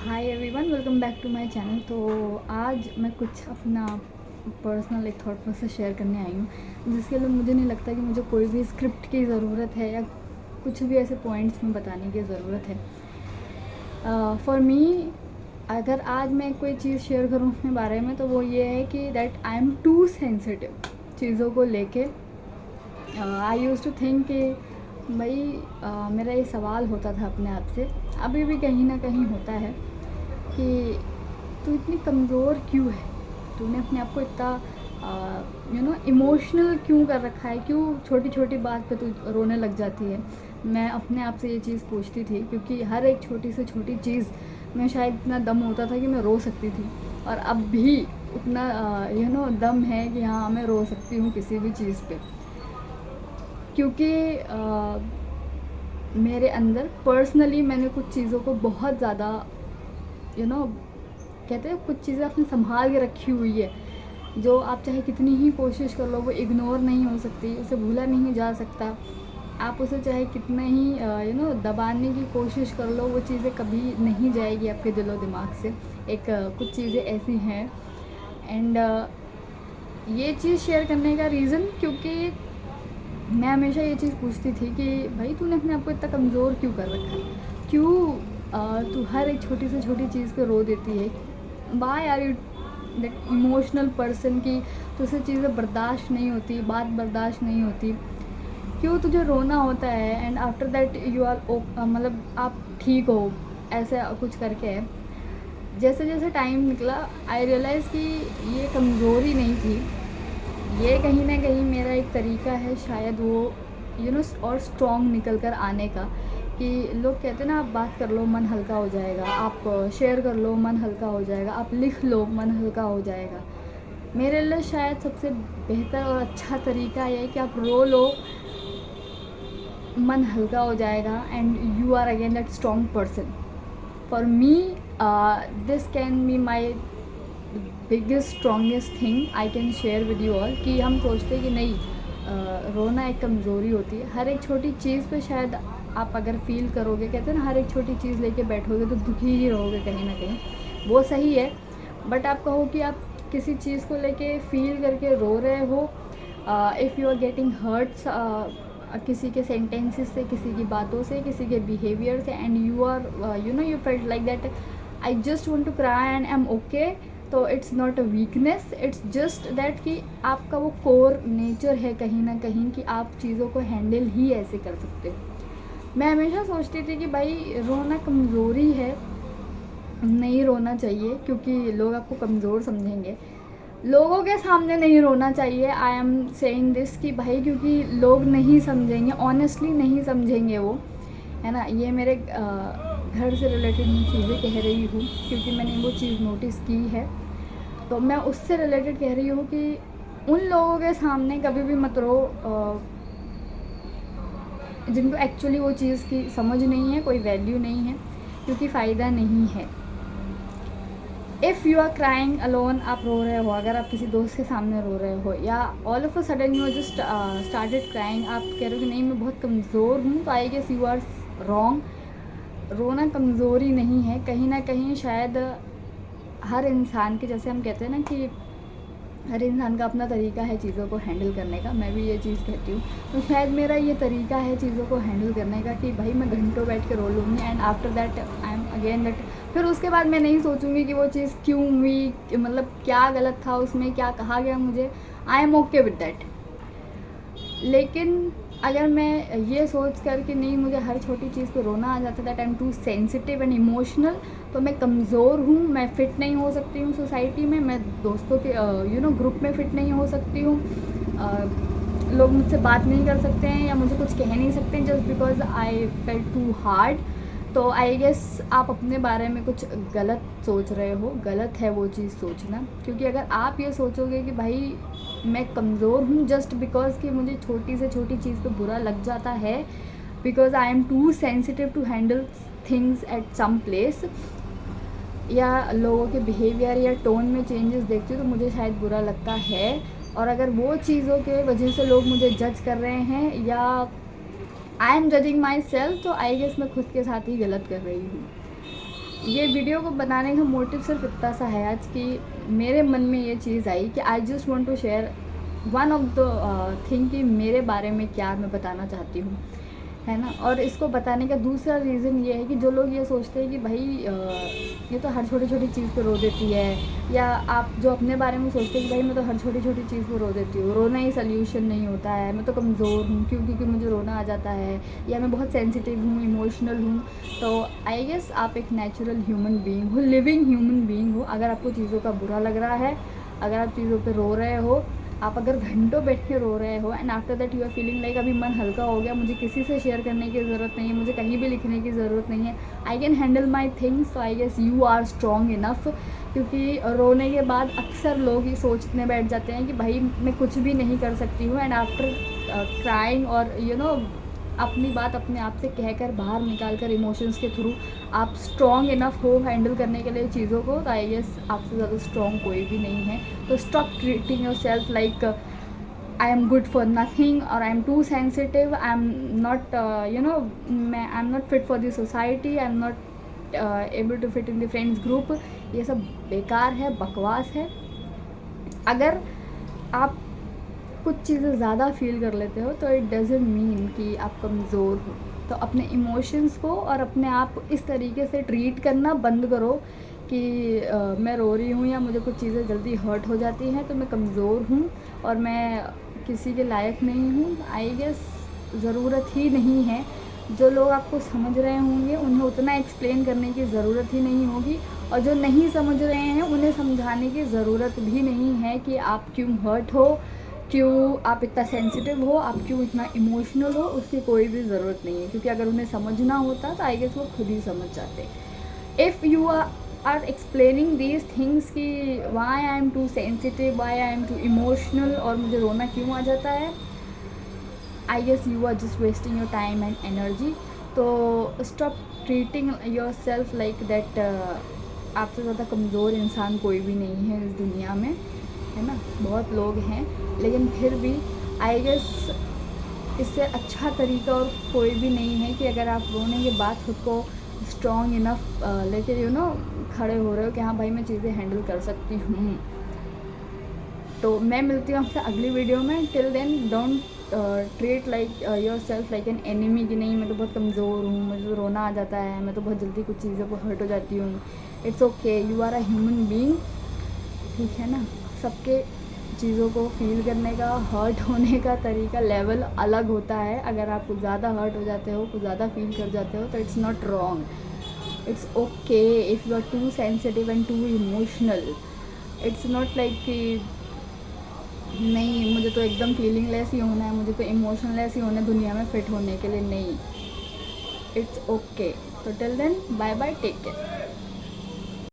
Hi everyone, welcome back to my channel. तो आज मैं कुछ अपना पर्सनल एक थॉट प्रोसेस शेयर करने आई हूँ, जिसके लिए मुझे नहीं लगता कि मुझे कोई भी स्क्रिप्ट की ज़रूरत है या कुछ भी ऐसे पॉइंट्स में बताने की ज़रूरत है। फॉर मी, अगर आज मैं कोई चीज़ शेयर करूँ अपने बारे में तो वो ये है कि that I am too sensitive चीज़ों को लेके। आई यूज़ टू थिंक कि भाई मेरा ये सवाल होता था अपने आप से, अभी भी कहीं ना कहीं होता है कि तू इतनी कमज़ोर क्यों है, तूने अपने आप को इतना इमोशनल क्यों कर रखा है, क्यों छोटी छोटी बात पे तू रोने लग जाती है। मैं अपने आप से ये चीज़ पूछती थी, क्योंकि हर एक छोटी से छोटी चीज़ में शायद इतना दम होता था कि मैं रो सकती थी, और अब भी उतना दम है कि हाँ, मैं रो सकती हूँ किसी भी चीज़ पे, क्योंकि मेरे अंदर पर्सनली मैंने कुछ चीज़ों को बहुत ज़्यादा कहते हैं कुछ चीज़ें आपने संभाल के रखी हुई है, जो आप चाहे कितनी ही कोशिश कर लो वो इग्नोर नहीं हो सकती, उसे भूला नहीं जा सकता। आप उसे चाहे कितना ही दबाने की कोशिश कर लो, वो चीज़ें कभी नहीं जाएगी आपके दिलो दिमाग से। एक कुछ चीज़ें ऐसी हैं। एंड ये चीज़ शेयर करने का रीज़न, क्योंकि मैं हमेशा ये चीज़ पूछती थी कि भाई तूने अपने आप को इतना कमज़ोर क्यों कर रखा है, क्यों तू हर एक छोटी से छोटी चीज़ पे रो देती है। Why are you that emotional person की तुझसे चीज़ें बर्दाश्त नहीं होती, बात बर्दाश्त नहीं होती, क्यों तुझे रोना होता है and after that you are मतलब आप ठीक हो, ऐसे कुछ करके है। जैसे जैसे टाइम निकला आई रियलाइज़ कि ये कमज़ोरी नहीं थी, ये कहीं ना कहीं मेरा एक तरीका है शायद, वो और स्ट्रॉन्ग निकल कर आने का। कि लोग कहते हैं ना, आप बात कर लो मन हल्का हो जाएगा, आप शेयर कर लो मन हल्का हो जाएगा, आप लिख लो मन हल्का हो जाएगा। मेरे लिए शायद सबसे बेहतर और अच्छा तरीका ये है कि आप रो लो, मन हल्का हो जाएगा and you are again that strong person. For me this can be my biggest strongest thing I can share with you all. कि हम सोचते हैं कि नहीं, रोना एक कमज़ोरी होती है। हर एक छोटी चीज़ पे शायद आप अगर फील करोगे, कहते हैं ना, हर एक छोटी चीज़ लेके बैठोगे तो दुखी ही रहोगे कहीं ना कहीं, वो सही है। बट आप कहो कि आप किसी चीज़ को लेके फील करके रो रहे हो, if you are getting hurts किसी के सेंटेंसेस से, किसी की बातों से, किसी के बिहेवियर से, and you are you felt like that I just want to cry and I am okay, तो it's not a weakness, it's just that कि आपका वो कोर नेचर है कहीं ना कहीं कि आप चीज़ों को हैंडल ही ऐसे कर सकते हो। मैं हमेशा सोचती थी कि भाई रोना कमज़ोरी है, नहीं रोना चाहिए, क्योंकि लोग आपको कमज़ोर समझेंगे। लोगों के सामने नहीं रोना चाहिए, आई एम सेइंग दिस कि भाई, क्योंकि लोग नहीं समझेंगे, ऑनेस्टली नहीं समझेंगे वो, है ना। ये मेरे घर से रिलेटेड मैं चीज़ें कह रही हूँ, क्योंकि मैंने वो चीज़ नोटिस की है। तो मैं उससे रिलेटेड कह रही हूँ कि उन लोगों के सामने कभी भी मत रो जिनको एक्चुअली वो चीज़ की समझ नहीं है, कोई वैल्यू नहीं है, क्योंकि फ़ायदा नहीं है। If you are crying alone, आप रो रहे हो, अगर आप किसी दोस्त के सामने रो रहे हो, या all of a sudden you just started crying, आप कह रहे हो कि नहीं मैं बहुत कमज़ोर हूँ, तो I guess you are wrong. रोना कमज़ोरी नहीं है, कहीं ना कहीं शायद हर इंसान के, जैसे हम कहते हैं ना कि हर इंसान का अपना तरीका है चीज़ों को हैंडल करने का, मैं भी ये चीज़ कहती हूँ। तो शायद मेरा ये तरीका है चीज़ों को हैंडल करने का कि भाई मैं घंटों बैठ के रो लूँगी and after that I M again that, फिर उसके बाद मैं नहीं सोचूंगी कि वो चीज़ क्यों हुई, मतलब क्या गलत था उसमें, क्या कहा गया मुझे, आई एम ओके विद दैट। लेकिन अगर मैं ये सोच कर कि नहीं मुझे हर छोटी चीज़ पे रोना आ जाता, that I am too sensitive and emotional, तो मैं कमज़ोर हूँ, मैं फ़िट नहीं हो सकती हूँ सोसाइटी में, मैं दोस्तों के ग्रुप में फ़िट नहीं हो सकती हूँ, लोग मुझसे बात नहीं कर सकते हैं या मुझे कुछ कह नहीं सकते just because I felt too hard. तो आई गेस आप अपने बारे में कुछ गलत सोच रहे हो, गलत है वो चीज़ सोचना। क्योंकि अगर आप ये सोचोगे कि भाई मैं कमज़ोर हूँ जस्ट बिकॉज कि मुझे छोटी से छोटी चीज़ पे बुरा लग जाता है, because I am too sensitive to handle things at some place, या लोगों के बिहेवियर या टोन में चेंजेस देखती हूँ तो मुझे शायद बुरा लगता है। और अगर वो चीज़ों के वजह से लोग मुझे जज कर रहे हैं या I am judging my self, तो आई गेस मैं खुद के साथ ही गलत कर रही हूँ। ये वीडियो को बनाने का मोटिव सिर्फ इतना सा है आज कि मेरे मन में ये चीज़ आई कि I just want to share one of the thing कि मेरे बारे में क्या मैं बताना चाहती हूँ, है ना। और इसको बताने का दूसरा रीज़न ये है कि जो लोग ये सोचते हैं कि भाई ये तो हर छोटी छोटी चीज़ पे रो देती है, या आप जो अपने बारे में सोचते हैं कि भाई मैं तो हर छोटी छोटी चीज़ पे रो देती हूँ, रोना ही सोल्यूशन नहीं होता है, मैं तो कमज़ोर हूँ क्योंकि मुझे रोना आ जाता है, या मैं बहुत सेंसिटिव हूँ, इमोशनल हूँ। तो आई गेस आप एक नेचुरल ह्यूमन बीइंग हो, लिविंग ह्यूमन बीइंग हो। अगर आपको चीज़ों का बुरा लग रहा है, अगर आप चीज़ों पर रो रहे हो, आप अगर घंटों बैठ के रो रहे हो and after that you are feeling like अभी मन हल्का हो गया, मुझे किसी से शेयर करने की ज़रूरत नहीं है, मुझे कहीं भी लिखने की ज़रूरत नहीं है, I can handle my things, तो I guess you are strong enough. क्योंकि रोने के बाद अक्सर लोग ये सोचने बैठ जाते हैं कि भाई मैं कुछ भी नहीं कर सकती हूँ, एंड आफ्टर क्राइंग और यू नो अपनी बात अपने आप से कहकर बाहर निकाल कर इमोशंस के थ्रू आप स्ट्रॉन्ग इनफ हो हैंडल करने के लिए चीज़ों को, तो आई गेस आपसे ज़्यादा स्ट्रॉन्ग कोई भी नहीं है। तो stop treating yourself like I am good for nothing, और I am too sensitive, I am not मैं I am not fit for the society, I am not able to fit in the friends group. ये सब बेकार है, बकवास है। अगर आप कुछ चीज़ें ज़्यादा फील कर लेते हो तो इट डज़ंट मीन कि आप कमज़ोर हो। तो अपने इमोशंस को और अपने आप को इस तरीके से ट्रीट करना बंद करो कि मैं रो रही हूँ या मुझे कुछ चीज़ें जल्दी हर्ट हो जाती हैं तो मैं कमज़ोर हूँ और मैं किसी के लायक नहीं हूँ। आई गेस ज़रूरत ही नहीं है। जो लोग आपको समझ रहे होंगे उन्हें उतना एक्सप्लेन करने की ज़रूरत ही नहीं होगी, और जो नहीं समझ रहे हैं उन्हें समझाने की ज़रूरत भी नहीं है कि आप क्यों हर्ट हो, क्यों आप इतना सेंसिटिव हो, आप क्यों इतना इमोशनल हो, उसकी कोई भी ज़रूरत नहीं है। क्योंकि अगर उन्हें समझना होता तो आई गेस वो खुद ही समझ जाते। If you are explaining these things कि why I am too sensitive, why I am too emotional और मुझे रोना क्यों आ जाता है, I guess you are just wasting your time and energy. तो stop treating yourself like that. आपसे ज़्यादा कमज़ोर इंसान कोई भी नहीं है इस दुनिया में, है ना। बहुत लोग हैं लेकिन फिर भी आई गेस इससे अच्छा तरीका और कोई भी नहीं है कि अगर आप रोने के बाद खुद को स्ट्रॉन्ग इनफ लेके खड़े हो रहे हो कि हाँ भाई मैं चीज़ें हैंडल कर सकती हूँ। तो मैं मिलती हूँ आपसे अगली वीडियो में। Till then don't treat like yourself like an enemy कि नहीं मैं तो बहुत कमज़ोर हूँ, मुझे तो रोना आ जाता है, मैं तो बहुत जल्दी कुछ चीज़ों को हर्ट हो जाती हूँ। It's okay, you are a human being, ठीक है ना। सबके चीज़ों को फील करने का, हर्ट होने का तरीका, लेवल अलग होता है। अगर आप कुछ ज़्यादा हर्ट हो जाते हो, कुछ ज़्यादा फील कर जाते हो तो it's not wrong, it's okay if you are too sensitive and too emotional. It's not like कि नहीं मुझे तो एकदम फीलिंगलेस ही होना है, मुझे तो इमोशनलेस ही होना है दुनिया में फिट होने के लिए, नहीं। It's okay. तो till then bye bye, take care.